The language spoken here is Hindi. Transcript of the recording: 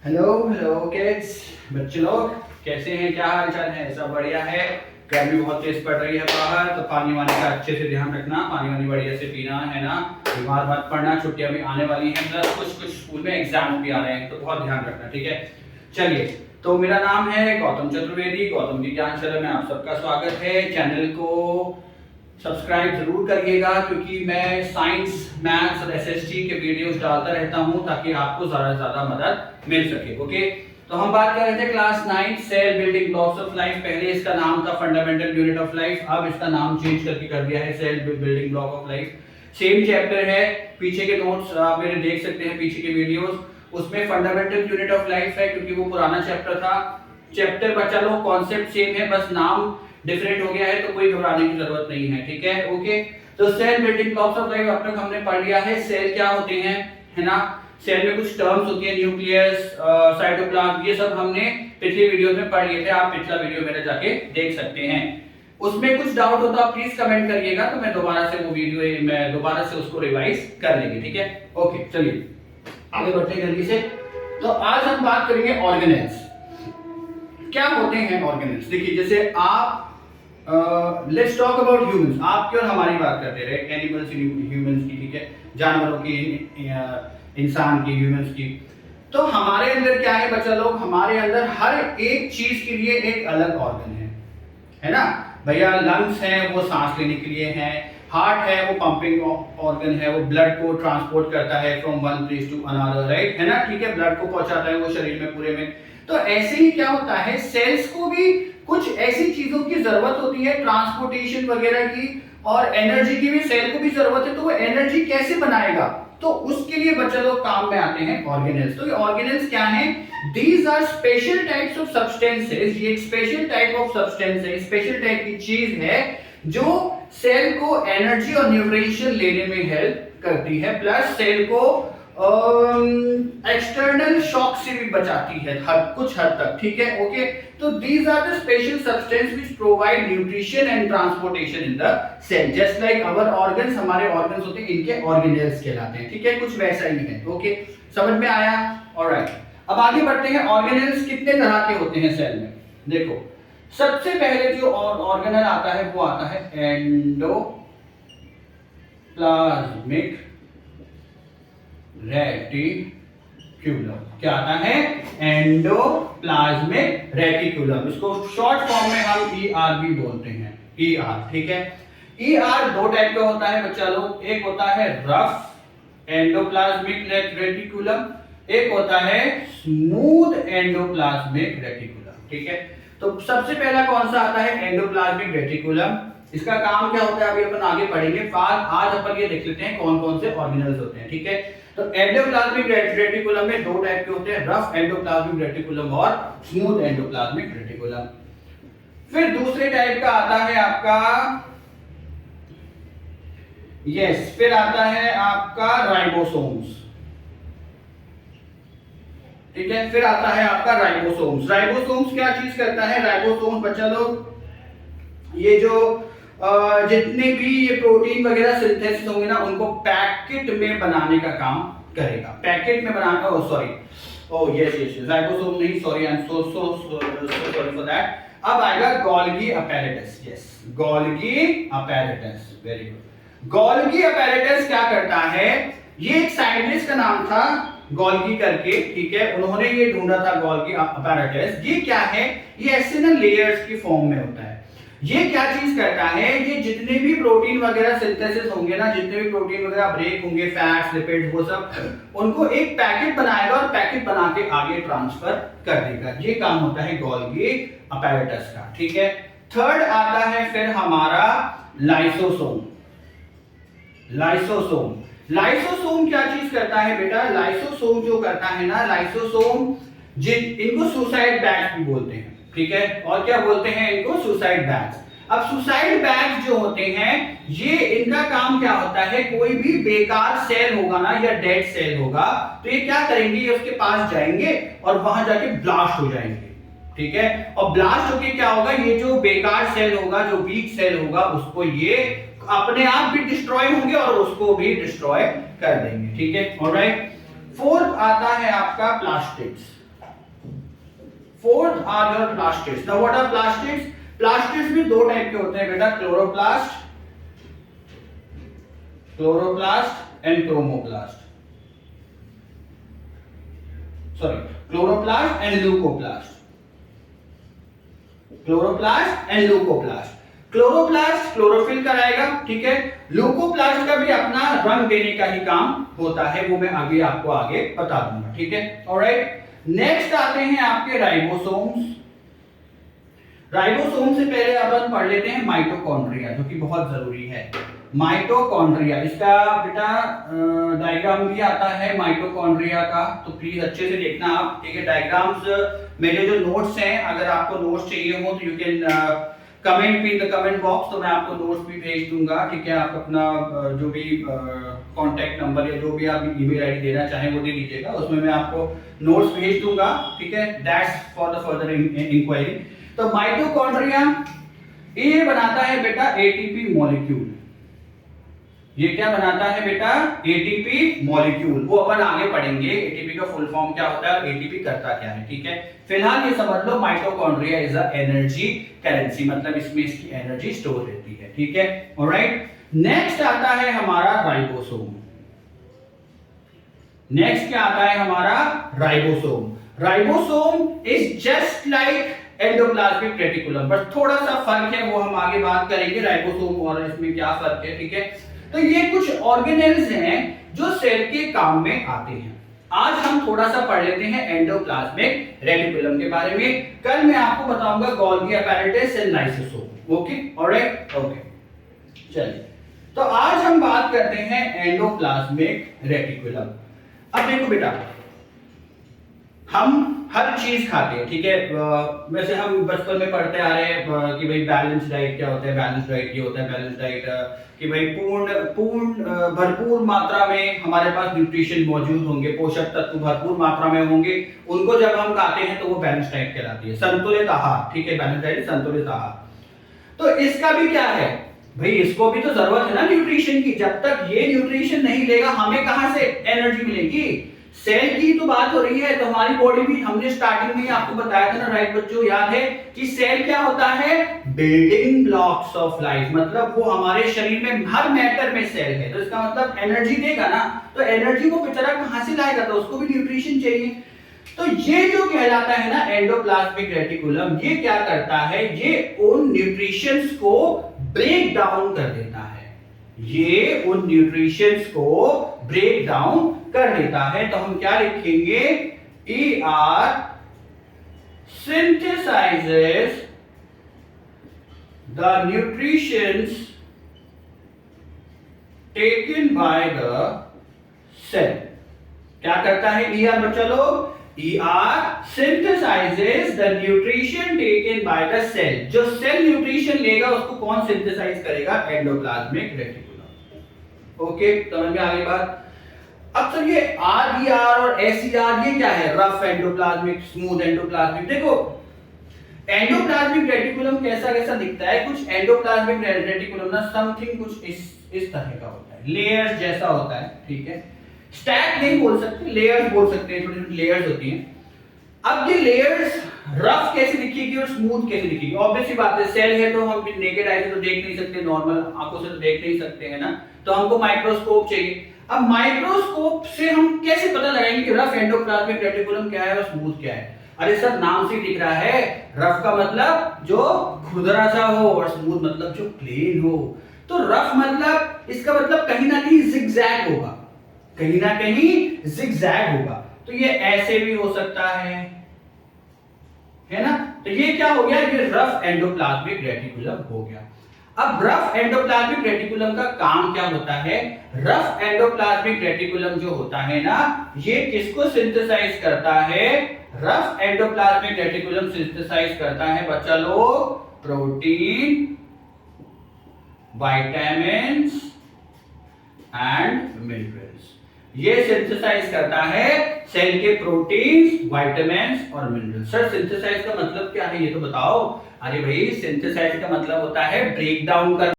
हेलो हेलो किड्स, बच्चे लोग कैसे हैं? क्या हाल चाल है? सब बढ़िया है। गर्मी बहुत तेज पड़ रही है बाहर, तो पानी वानी का अच्छे से ध्यान रखना। पानी वानी बढ़िया से पीना है ना। बीमार मत पड़ना। छुट्टियां भी आने वाली हैं, प्लस कुछ स्कूल में एग्जाम भी आ रहे हैं, तो बहुत ध्यान रखना, ठीक है। चलिए, तो मेरा नाम है गौतम चतुर्वेदी। गौतम की ज्ञान शाला में आप सबका स्वागत है। चैनल को सब्सक्राइब जरूर करिएगा, क्योंकि मैं साइंस, मैथ्स और एसएसटी के वीडियोस डालता रहता हूं, ताकि आपको ज्यादा से ज्यादा मदद मिल सके। ओके, तो हम बात कर रहे थे class 9 cell building blocks of life. पहले इसका नाम था फंडामेंटल यूनिट ऑफ लाइफ, अब इसका नाम चेंज करके कर दिया है cell building block of life. Same chapter है। पीछे के नोट्स आप मेरे देख सकते हैं, पीछे के वीडियोस, उसमें फंडामेंटल यूनिट ऑफ लाइफ है, क्योंकि वो पुराना चैप्टर था। चैप्टर बचा लो, कॉन्सेप्ट सेम है, बस नाम डिफरेंट हो गया है, तो कोई घबराने की जरूरत नहीं है, ठीक है। ओके, तो cell building blocks of life अब तक हमने पढ़ लिया है। सेल क्या होते हैं, है ना। सेल में कुछ टर्म्स होती है, न्यूक्लियस, साइटोप्लाज्म, ये सब हमने पिछले वीडियो में पढ़ लिए थे। आप पिछला वीडियो मेरा जाके देख सकते हैं। उसमें कुछ डाउट हो तो आप प्लीज कमेंट करिएगा, तो मैं दोबारा से वो वीडियो मैं दोबारा से उसको रिवाइज कर लेंगे, ठीक है। ओके, चलिए आगे बढ़ते हैं जल्दी से। तो आज हम बात करेंगे ऑर्गेनेल्स। क्या होते हैं ऑर्गेनेल्स? देखिए, जैसे आप लेट्स टॉक अबाउट ह्यूमंस। आपकी और हमारी बात करते रहे, एनिमल्स ह्यूमंस की, ठीक है, जानवरों की, इंसान की, ह्यूमंस की। तो हमारे अंदर क्या है बच्चा लोग, हमारे अंदर हर एक चीज के लिए एक अलग ऑर्गन है ना भैया। लंग्स हैं, वो सांस लेने के लिए हैं। हार्ट है, वो पंपिंग ऑर्गन है, वो ब्लड को ट्रांसपोर्ट करता है from one place to another, right, है ना, ठीक है, ब्लड को पहुंचाता है वो शरीर में पूरे में। तो ऐसे ही क्या होता है, सेल्स को भी कुछ ऐसी चीजों की जरूरत होती है, ट्रांसपोर्टेशन वगैरह की, और एनर्जी की भी सेल को भी जरूरत है। तो वो एनर्जी कैसे बनाएगा, तो उसके लिए बच्चा लोग काम में आते हैं ऑर्गेनेल्स। तो ये ऑर्गेनेल्स क्या हैं? These are special types of substances. ये एक स्पेशल टाइप ऑफ सब्सटेंस है, स्पेशल टाइप की चीज है, जो सेल को एनर्जी और न्यूट्रिशन लेने में हेल्प करती है, प्लस सेल को एक्सटर्नल शॉक से भी बचाती है कुछ हद तक, ठीक है। ओके, तो these are the special substance which provide nutrition and transportation in the cell, just like our organs. हमारे ऑर्गन्स होते हैं, इनके ऑर्गेनेल्स कहलाते हैं, ठीक है, कुछ वैसा ही है। ओके, समझ में आया? ऑलराइट, अब आगे बढ़ते हैं। ऑर्गेनेल्स कितने तरह के होते हैं सेल में? देखो, सबसे पहले जो ऑर्गेनल आता है वो आता है एंडोप्लाज्मिक रेटिक्यूलम। क्या आता है? Endoplasmic reticulum. इसको शॉर्ट फॉर्म में हम ईआर भी बोलते हैं, ईआर, ठीक है। ईआर दो टाइप का होता है बच्चा लोग, एक होता है रफ एंडोप्लाज्मिक रेटिक्यूलम, एक होता है स्मूथ एंडोप्लाज्मिक रेटिक्यूलम, ठीक है। तो सबसे पहला कौन सा आता है? Endoplasmic reticulum. इसका काम क्या होता है अभी अपन आगे पढ़ेंगे। आज अपन ये देख लेते हैं कौन कौन से ऑर्गेनल्स होते हैं, ठीक है। तो एंडोप्लाज्मिक रेटिकुलम में दो टाइप के होते हैं, रफ एंडोप्लाज्मिक रेटिकुलम और स्मूथ एंडोप्लाज्मिक रेटिकुलम। फिर दूसरे टाइप का आता है आपका, फिर आता है आपका राइबोसोम्स, ठीक है। फिर आता है आपका राइबोसोम्स। राइबोसोम्स क्या चीज करता है? राइबोसोम्स बच्चा लोग, ये जो जितने भी ये प्रोटीन वगैरह सिंथेसिस होंगे ना, उनको पैकेट में बनाने का काम करेगा। पैकेट में बनाना, राइबोसोम नहीं, sorry, I am so sorry for that. अब आएगा Golgi apparatus. Golgi apparatus, very good. Golgi apparatus क्या करता है? ये एक साइंटिस्ट का नाम था गोल्गी करके, ठीक है, उन्होंने ये ढूंढा था गोल्गी अपैरेटस। ये क्या है? ये ऐसे ना लेयर्स की फॉर्म में होता है। ये क्या चीज करता है? ये जितने भी प्रोटीन वगैरह सिंथेसिस होंगे ना, जितने भी प्रोटीन वगैरह ब्रेक होंगे, फैट्स, लिपिड्स, वो सब, उनको एक पैकेट बनाएगा और पैकेट बना के आगे ट्रांसफर कर देगा। ये काम होता है गोल्गी अपैरेटस का, ठीक है। थर्ड आता है फिर हमारा लाइसोसोम। लाइसोसोम क्या चीज करता है बेटा? लाइसोसोम जो करता है ना, लाइसोसोम इनको सुसाइड बैग्स भी बोलते हैं, ठीक है। और क्या बोलते हैं इनको? Suicide bags. अब सुसाइड बैग्स जो होते हैं, ये इनका काम क्या होता है? कोई भी बेकार सेल होगा ना, या डेड सेल होगा, तो ये क्या करेंगे? ये उसके पास जाएंगे और वहां जाके ब्लास्ट हो जाएंगे, ठीक है। और ब्लास्ट होके क्या होगा? ये जो बेकार सेल होगा, जो वीक सेल होगा, उसको ये अपने आप भी डिस्ट्रॉय होंगे और उसको भी डिस्ट्रॉय कर देंगे, ठीक है। ऑलराइट, फोर्थ आता है आपका plastids. Fourth are your plastids. Now what are plastids? Plastids भी दो टाइप के होते हैं बेटा, chloroplast and chromoplast, sorry chloroplast and leucoplast, chloroplast and leucoplast. Chloroplast chlorophyll कराएगा, ठीक है। ल्यूकोप्लास्ट का भी अपना रंग देने का ही काम होता है, वो मैं आगे आपको आगे बता दूंगा, ठीक है। ऑलराइट, नेक्स्ट आते हैं आपके राइबोसोम्स। राइबोसोम से पहले अपन पढ़ लेते हैं माइटोकॉन्ड्रिया, जो कि बहुत जरूरी है। माइटोकॉन्ड्रिया, इसका बेटा डायग्राम भी आता है माइटोकॉन्ड्रिया का, तो प्लीज अच्छे से देखना आप, ठीक है। डायग्राम्स मेरे जो नोट्स हैं, अगर आपको नोट्स चाहिए हो तो you can comment in the comment box, तो मैं आपको नोट्स भी भेज दूंगा, ठीक है। आप अपना जो भी कांटेक्ट नंबर या जो भी आप ईमेल आईडी देना चाहें वो दे दीजिएगा, उसमें मैं आपको नोट्स भेज दूंगा, ठीक है। That's for the further inquiry. तो माइटोकॉन्ड्रिया ये बनाता है बेटा एटीपी मॉलिक्यूल। ये क्या बनाता है बेटा? ATP molecule. वो अपन आगे पढ़ेंगे एटीपी का फुल फॉर्म क्या होता है और एटीपी करता क्या है, ठीक है। फिलहाल ये समझ लो mitochondria is a energy currency, मतलब इसमें इसकी एनर्जी स्टोर रहती है, ठीक है। ऑलराइट, नेक्स्ट आता है हमारा राइबोसोम। नेक्स्ट क्या आता है हमारा? Ribosome. Ribosome is just like endoplasmic reticulum, बस थोड़ा सा फर्क है, वो हम आगे बात करेंगे राइबोसोम और इसमें क्या फर्क है, ठीक है। तो ये कुछ ऑर्गेनेल्स हैं जो सेल के काम में आते हैं। आज हम थोड़ा सा पढ़ लेते हैं एंडोप्लाज्मिक रेटिकुलम के बारे में, कल मैं आपको बताऊंगा Golgi apparatus and lysosome. Okay, alright, okay, चलिए। तो आज हम बात करते हैं एंडोप्लाज्मिक रेटिकुलम। अब देखो बेटा, हम हर चीज खाते हैं, ठीक है। वैसे हम बचपन में पढ़ते आ रहे हैं कि भाई बैलेंस डाइट क्या होता है, बैलेंस डाइट ये होता है, बैलेंस डाइट कि भाई भरपूर मात्रा में हमारे पास न्यूट्रिशन मौजूद होंगे, पोषक तत्व भरपूर मात्रा में होंगे, उनको जब हम खाते हैं तो वो बैलेंस डाइट कहलाती है, संतुलित आहार, ठीक है। बैलेंस डाइट संतुलित आहार। तो इसका भी क्या है भाई, इसको भी तो जरूरत है ना न्यूट्रिशन की। जब तक ये न्यूट्रिशन नहीं लेगा हमें कहां से एनर्जी मिलेगी? सेल की तो बात हो रही है, तो हमारी बॉडी भी, हमने स्टार्टिंग में आपको बताया था ना राइट बच्चों, याद है कि सेल क्या होता है? बिल्डिंग ब्लॉक्स ऑफ लाइफ, मतलब वो हमारे शरीर में हर मैटर में सेल है, तो इसका मतलब एनर्जी देगा ना। तो एनर्जी को बेचारा कहां से लाएगा? तो उसको भी न्यूट्रिशन चाहिए। तो ये जो कहलाता है ना एंडोप्लाज्मिक रेटिकुलम, ये क्या करता है? ये उन न्यूट्रिशंस को ब्रेक डाउन कर देता है, ये उन न्यूट्रिशंस को ब्रेक डाउन कर देता है। तो हम क्या लिखेंगे? ER synthesizes the nutrients taken by the cell। क्या करता है ER बच्चा लोग? ER synthesizes the nutrition taken by the cell। जो सेल न्यूट्रिशन लेगा उसको कौन सिंथेसाइज करेगा? Endoplasmic reticulum. ओके, समझ में आ गई बात। अब सर ये RER और SER ये क्या है? Rough endoplasmic, smooth endoplasmic. देखो एंडोप्लाज्मिक रेटिकुलम कैसा कैसा दिखता है? कुछ एंडोप्लाज्मिक रेटिकुलम ना समथिंग कुछ इस तरह का होता है, लेयर्स जैसा होता है, ठीक है। स्टैक नहीं बोल सकते, लेयर्स बोल सकते हैं, छोटी छोटी लेयर्स होती हैं। अब ये लेयर्स रफ कैसे दिखेगी और स्मूथ कैसे दिखेगी? ऑब्वियस सी बात है, सेल है तो हम नेकेड आई से तो देख नहीं सकते, नॉर्मल आंखों से तो देख नहीं सकते हैं ना, तो हमको माइक्रोस्कोप चाहिए। अब माइक्रोस्कोप से हम कैसे पता लगाएंगे कि रफ एंडोप्लाज्मिक रेटिकुलम क्या है और स्मूथ क्या है? अरे सर नाम से दिख रहा है, रफ का मतलब जो खुरदरा सा हो और स्मूथ मतलब जो प्लेन हो। तो रफ मतलब, इसका मतलब कहीं ना कहीं जिगजैग होगा, कहीं ना कहीं जिगजैग होगा। तो ये ऐसे भी हो सकता है ना। तो ये क्या हो गया? ये रफ एंडोप्लाज्मिक रेटिकुलम हो गया। अब रफ एंडोप्लाज्मिक रेटिकुलम का काम क्या होता है? रफ एंडोप्लाज्मिक रेटिकुलम जो होता है ना, ये किसको सिंथेसाइज करता है? रफ एंडोप्लाज्मिक रेटिकुलम सिंथेसाइज करता है बच्चा लोग प्रोटीन, विटामिन्स एंड मिनरल्स। ये सिंथेसाइज करता है सेल के प्रोटीन्स, विटामिन्स और मिनरल्स। सर सिंथेसाइज का मतलब क्या है ये तो बताओ। अरे भाई सिंथेसाइज का मतलब होता है ब्रेक डाउन कर